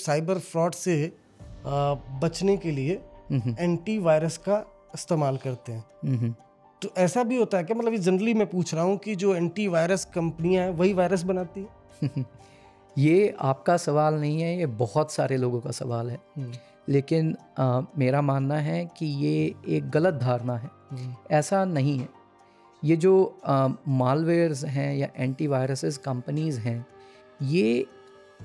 Cyber fraud से बचने के लिए एंटीवायरस का इस्तेमाल करते हैं। तो ऐसा भी होता है क्या, मतलब जनरली मैं पूछ रहा हूँ कि जो एंटीवायरस कंपनियां हैं वही वायरस बनाती है? ये आपका सवाल नहीं है, ये बहुत सारे लोगों का सवाल है। लेकिन मेरा मानना है कि ये एक गलत धारणा है। ऐसा नहीं है। ये जो मालवेयर्स हैं या एंटीवायरसेस कंपनीज़ हैं, ये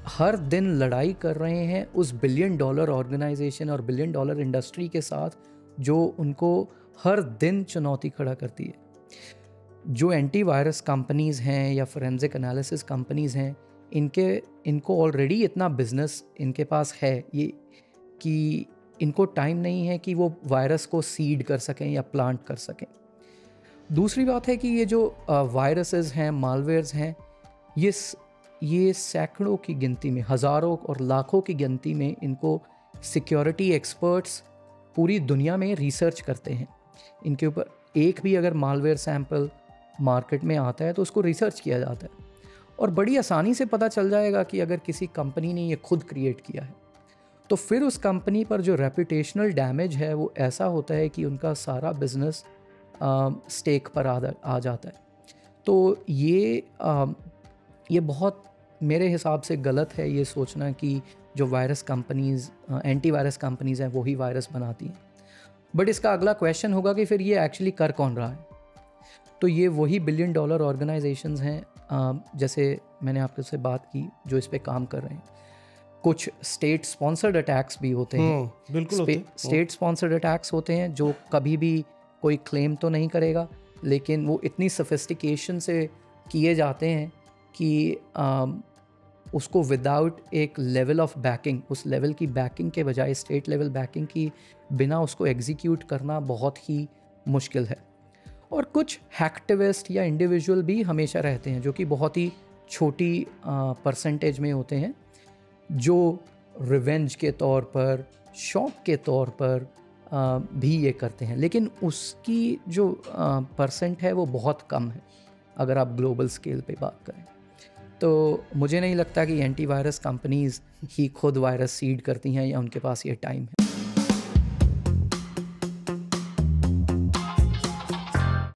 हर दिन लड़ाई कर रहे हैं उस $1 बिलियन ऑर्गेनाइजेशन और $1 बिलियन इंडस्ट्री के साथ जो उनको हर दिन चुनौती खड़ा करती है। जो एंटीवायरस कंपनीज़ हैं या फोरेंसिक एनालिसिस कंपनीज़ हैं, इनको ऑलरेडी इतना बिजनेस इनके पास है ये कि इनको टाइम नहीं है कि वो वायरस को सीड कर सकें या प्लांट कर सकें। दूसरी बात है कि ये जो वायरसेस हैं, मालवेयर्स हैं, ये सैकड़ों की गिनती में, हज़ारों और लाखों की गिनती में इनको सिक्योरिटी एक्सपर्ट्स पूरी दुनिया में रिसर्च करते हैं। इनके ऊपर एक भी अगर मालवेयर सैंपल मार्केट में आता है तो उसको रिसर्च किया जाता है और बड़ी आसानी से पता चल जाएगा कि अगर किसी कंपनी ने ये खुद क्रिएट किया है तो फिर उस कंपनी पर जो रेपुटेशनल डैमेज है वो ऐसा होता है कि उनका सारा बिजनेस स्टेक पर आ जाता है। तो ये बहुत मेरे हिसाब से गलत है ये सोचना कि जो वायरस कंपनीज़, एंटीवायरस कंपनीज़ हैं वही वायरस बनाती हैं। बट इसका अगला क्वेश्चन होगा कि फिर ये एक्चुअली कर कौन रहा है? तो ये वही $1 बिलियन ऑर्गेनाइजेशंस हैं, जैसे मैंने आपसे बात की, जो इस पे काम कर रहे हैं। कुछ स्टेट स्पॉन्सर्ड अटैक्स भी होते हैं। बिल्कुल स्टेट स्पॉन्सर्ड अटैक्स होते हैं जो कभी भी कोई क्लेम तो नहीं करेगा, लेकिन वो इतनी सोफिस्टिकेशन से किए जाते हैं कि उसको विदाउट एक लेवल ऑफ बैकिंग, उस लेवल की बैकिंग के बजाय स्टेट लेवल बैकिंग की बिना उसको एग्जीक्यूट करना बहुत ही मुश्किल है। और कुछ हैक्टिविस्ट या इंडिविजुअल भी हमेशा रहते हैं जो कि बहुत ही छोटी परसेंटेज में होते हैं, जो रिवेंज के तौर पर, शौक के तौर पर भी ये करते हैं, लेकिन उसकी जो परसेंट है वो बहुत कम है अगर आप ग्लोबल स्केल पे बात करें। तो मुझे नहीं लगता कि एंटीवायरस कंपनीज़ ही खुद वायरस सीड करती हैं या उनके पास ये टाइम है।